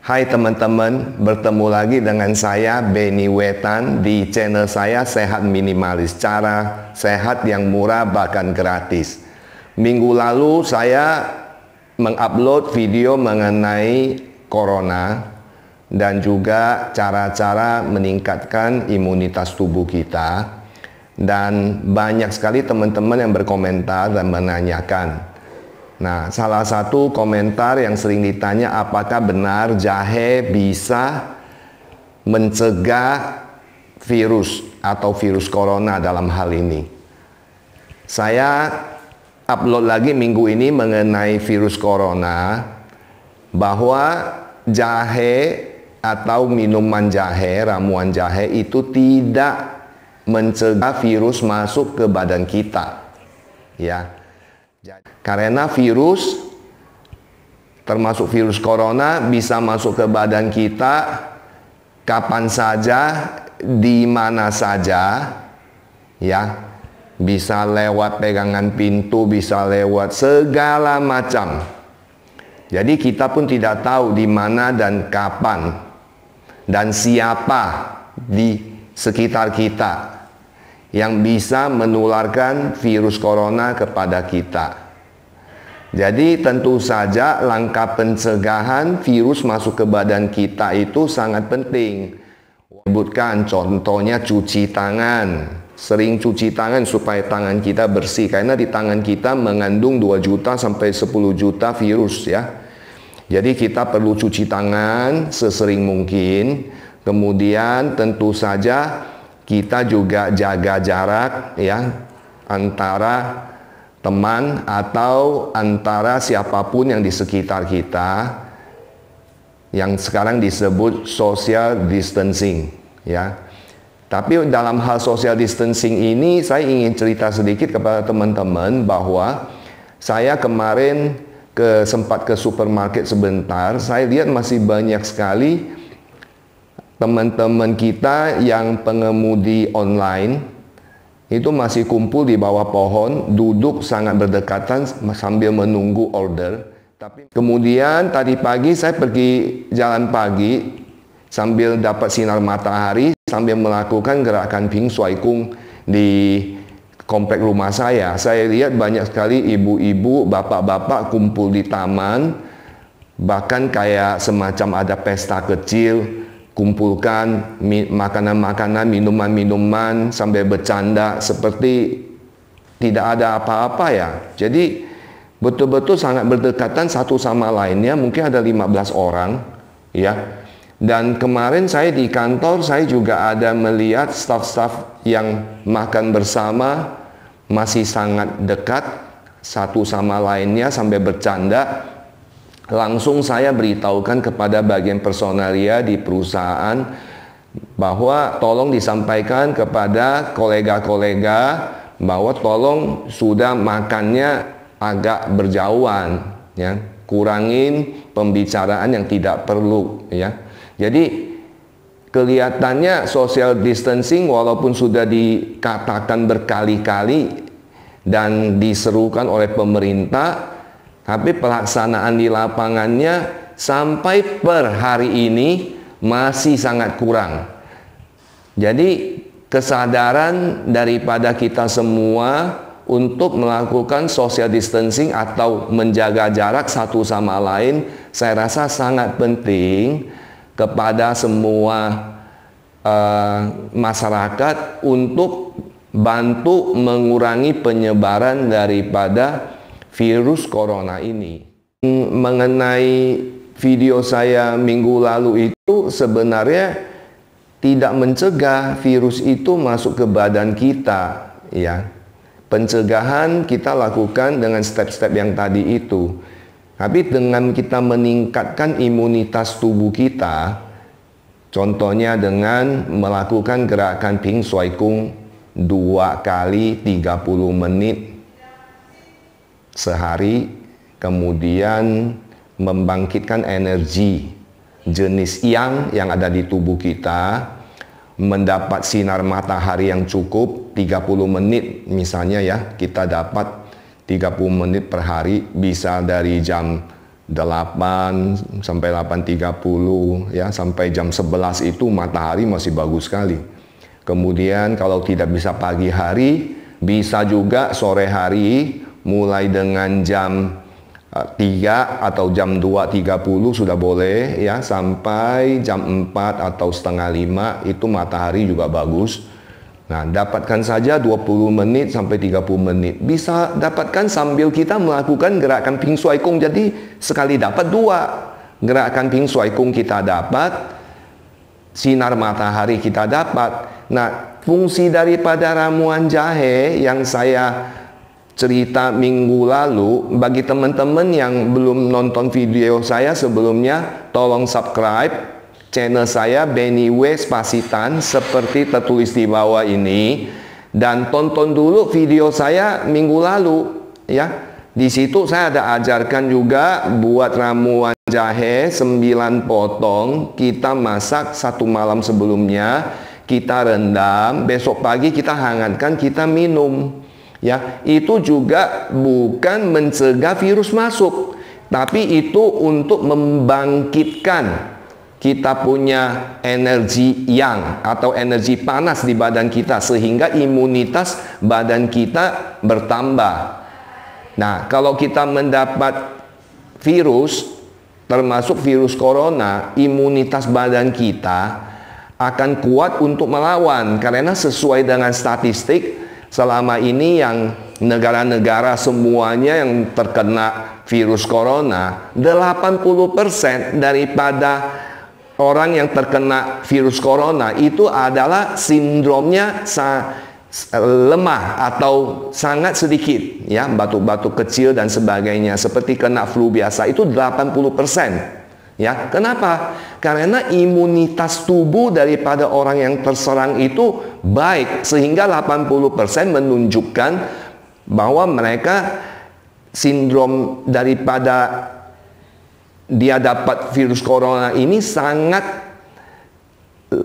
Hai teman-teman, bertemu lagi dengan saya Benny Wetan di channel saya Sehat Minimalis, cara sehat yang murah bahkan gratis. Minggu lalu saya mengupload video mengenai corona dan juga cara-cara meningkatkan imunitas tubuh kita. Dan banyak sekali teman-teman yang berkomentar dan menanyakan. Nah, salah satu komentar yang sering ditanya, apakah benar jahe bisa mencegah virus atau virus corona dalam hal ini? Saya upload lagi minggu ini mengenai virus corona, bahwa jahe atau minuman jahe, ramuan jahe itu tidak mencegah virus masuk ke badan kita. Ya. Karena virus, termasuk virus corona, bisa masuk ke badan kita kapan saja, di mana saja, ya. Bisa lewat pegangan pintu, bisa lewat segala macam. Jadi kita pun tidak tahu di mana dan kapan dan siapa di sekitar kita yang bisa menularkan virus corona kepada kita. Jadi tentu saja langkah pencegahan virus masuk ke badan kita itu sangat penting. Sebutkan contohnya cuci tangan. Sering cuci tangan supaya tangan kita bersih, karena di tangan kita mengandung 2 juta sampai 10 juta virus, ya. Jadi kita perlu cuci tangan sesering mungkin. Kemudian tentu saja kita juga jaga jarak, ya, antara teman atau antara siapapun yang di sekitar kita, yang sekarang disebut social distancing, ya. Tapi dalam hal social distancing ini saya ingin cerita sedikit kepada teman-teman bahwa saya kemarin sempat ke supermarket sebentar. Saya lihat masih banyak sekali teman-teman kita yang pengemudi online itu masih kumpul di bawah pohon, duduk sangat berdekatan sambil menunggu order. Tapi kemudian tadi pagi saya pergi jalan pagi sambil dapat sinar matahari, sambil melakukan gerakan Ping Shuai Kung di komplek rumah saya. Saya lihat banyak sekali ibu-ibu, bapak-bapak kumpul di taman, bahkan kayak semacam ada pesta kecil. Kumpulkan makanan-makanan, minuman-minuman, sambil bercanda seperti tidak ada apa-apa, ya. Jadi betul-betul sangat berdekatan satu sama lainnya, mungkin ada 15 orang, ya. Dan kemarin saya di kantor, saya juga ada melihat staf-staf yang makan bersama, masih sangat dekat satu sama lainnya sambil bercanda. Langsung saya beritahukan kepada bagian personalia di perusahaan bahwa tolong disampaikan kepada kolega-kolega bahwa tolong sudah makannya agak berjauhan, ya. Kurangin pembicaraan yang tidak perlu, ya. Jadi kelihatannya social distancing walaupun sudah dikatakan berkali-kali dan diserukan oleh pemerintah, tapi pelaksanaan di lapangannya sampai per hari ini masih sangat kurang. Jadi kesadaran daripada kita semua untuk melakukan social distancing atau menjaga jarak satu sama lain, saya rasa sangat penting kepada semua masyarakat untuk bantu mengurangi penyebaran daripada virus corona ini. Mengenai video saya minggu lalu itu sebenarnya tidak mencegah virus itu masuk ke badan kita, ya. Pencegahan kita lakukan dengan step-step yang tadi itu. Tapi dengan kita meningkatkan imunitas tubuh kita, contohnya dengan melakukan gerakan Ping Shuai Kung 2 kali 30 menit sehari, kemudian membangkitkan energi jenis yang ada di tubuh kita, mendapat sinar matahari yang cukup 30 menit misalnya, ya, kita dapat 30 menit per hari, bisa dari jam 8 sampai 8.30 ya, sampai jam 11 itu matahari masih bagus sekali. Kemudian kalau tidak bisa pagi hari, bisa juga sore hari, mulai dengan jam 3 atau jam 2.30 sudah boleh ya, sampai jam 4 atau setengah 5 itu matahari juga bagus. Nah, dapatkan saja 20 menit sampai 30 menit. Bisa dapatkan sambil kita melakukan gerakan Ping Shuai Kung. Jadi sekali dapat 2. Gerakan Ping Shuai Kung kita dapat, sinar matahari kita dapat. Nah, fungsi daripada ramuan jahe yang saya cerita minggu lalu, bagi teman-teman yang belum nonton video saya sebelumnya, tolong subscribe channel saya Benny W Spasitan seperti tertulis di bawah ini, dan tonton dulu video saya minggu lalu ya. Di situ saya ada ajarkan juga buat ramuan jahe 9 potong. Kita masak 1 malam sebelumnya, kita rendam, besok pagi kita hangatkan, kita minum ya. Itu juga bukan mencegah virus masuk, tapi itu untuk membangkitkan kita punya energi yang atau energi panas di badan kita, sehingga imunitas badan kita bertambah. Nah, kalau kita mendapat virus, termasuk virus corona, imunitas badan kita akan kuat untuk melawan. Karena sesuai dengan statistik, selama ini yang negara-negara semuanya yang terkena virus corona, 80% daripada orang yang terkena virus corona itu adalah sindromnya lemah atau sangat sedikit ya, batuk-batuk kecil dan sebagainya, seperti kena flu biasa itu 80% ya. Kenapa? Karena imunitas tubuh daripada orang yang terserang itu baik, sehingga 80% menunjukkan bahwa mereka sindrom daripada dia dapat virus corona ini sangat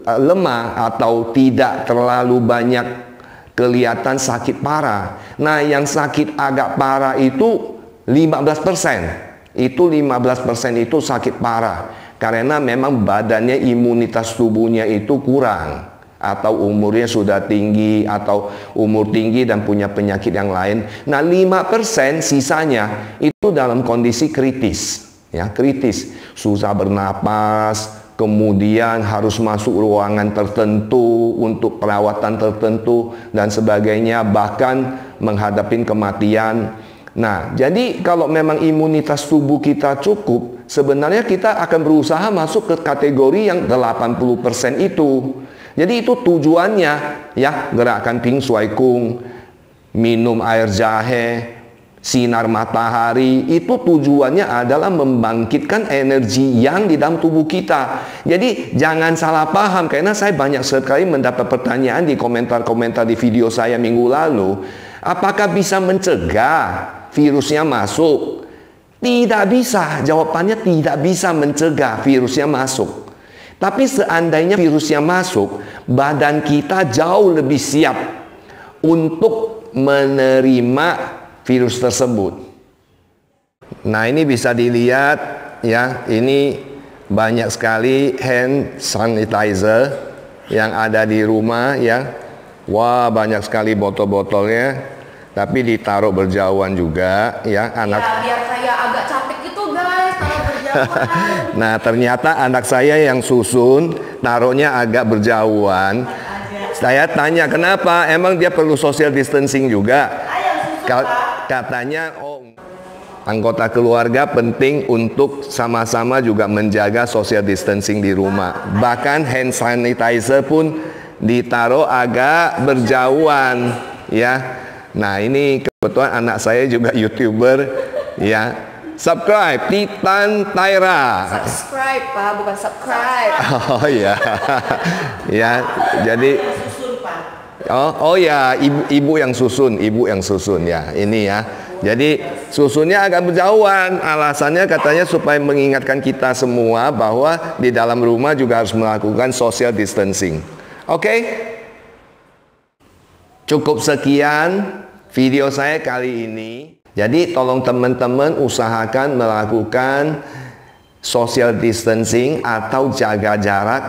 lemah atau tidak terlalu banyak kelihatan sakit parah. Nah, yang sakit agak parah itu 15%. Itu 15% itu sakit parah karena memang badannya, imunitas tubuhnya itu kurang, atau umurnya sudah tinggi, atau umur tinggi dan punya penyakit yang lain. Nah, 5% sisanya itu dalam kondisi kritis. Ya, kritis, susah bernapas, kemudian harus masuk ruangan tertentu untuk perawatan tertentu dan sebagainya, bahkan menghadapi kematian. Nah, jadi kalau memang imunitas tubuh kita cukup, sebenarnya kita akan berusaha masuk ke kategori yang 80% itu. Jadi itu tujuannya ya, gerakan Ping Shuai Kung, minum air jahe, sinar matahari, itu tujuannya adalah membangkitkan energi yang di dalam tubuh kita. Jadi jangan salah paham, karena saya banyak sekali mendapat pertanyaan di komentar-komentar di video saya minggu lalu, apakah bisa mencegah virusnya masuk? Tidak bisa, jawabannya tidak bisa mencegah virusnya masuk. Tapi seandainya virusnya masuk, badan kita jauh lebih siap untuk menerima virus tersebut. Nah, ini bisa dilihat ya, ini banyak sekali hand sanitizer yang ada di rumah ya. Wah, banyak sekali botol-botolnya, tapi ditaruh berjauhan juga ya. Anak ya, biar saya agak capek gitu guys, taruh berjauhan. Nah, ternyata anak saya yang susun taruhnya agak berjauhan. Saya tanya kenapa, emang dia perlu social distancing juga? Katanya, oh, anggota keluarga penting untuk sama-sama juga menjaga social distancing di rumah. Bahkan hand sanitizer pun ditaruh agak berjauhan ya. Nah, ini kebetulan anak saya juga YouTuber ya. Subscribe Titan Taira. Subscribe Pak, bukan subscribe. Oh ya. Ya, jadi Oh ya, ibu yang susun ya, ini ya. Jadi susunnya agak berjauhan. Alasannya katanya supaya mengingatkan kita semua bahwa di dalam rumah juga harus melakukan social distancing. Oke? Cukup sekian video saya kali ini. Jadi tolong teman-teman usahakan melakukan social distancing atau jaga jarak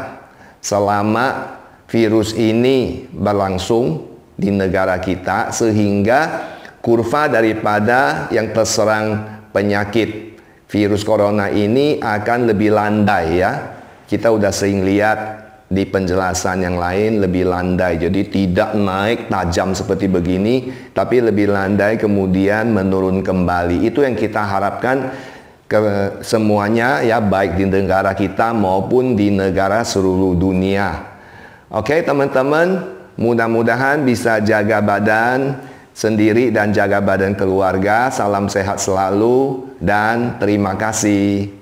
selama virus ini berlangsung di negara kita, sehingga kurva daripada yang terserang penyakit virus corona ini akan lebih landai ya. Kita udah sering lihat di penjelasan yang lain lebih landai, jadi tidak naik tajam seperti begini, tapi lebih landai kemudian menurun kembali. Itu yang kita harapkan ke semuanya ya, baik di negara kita maupun di negara seluruh dunia. Oke teman-teman, mudah-mudahan bisa jaga badan sendiri dan jaga badan keluarga. Salam sehat selalu dan terima kasih.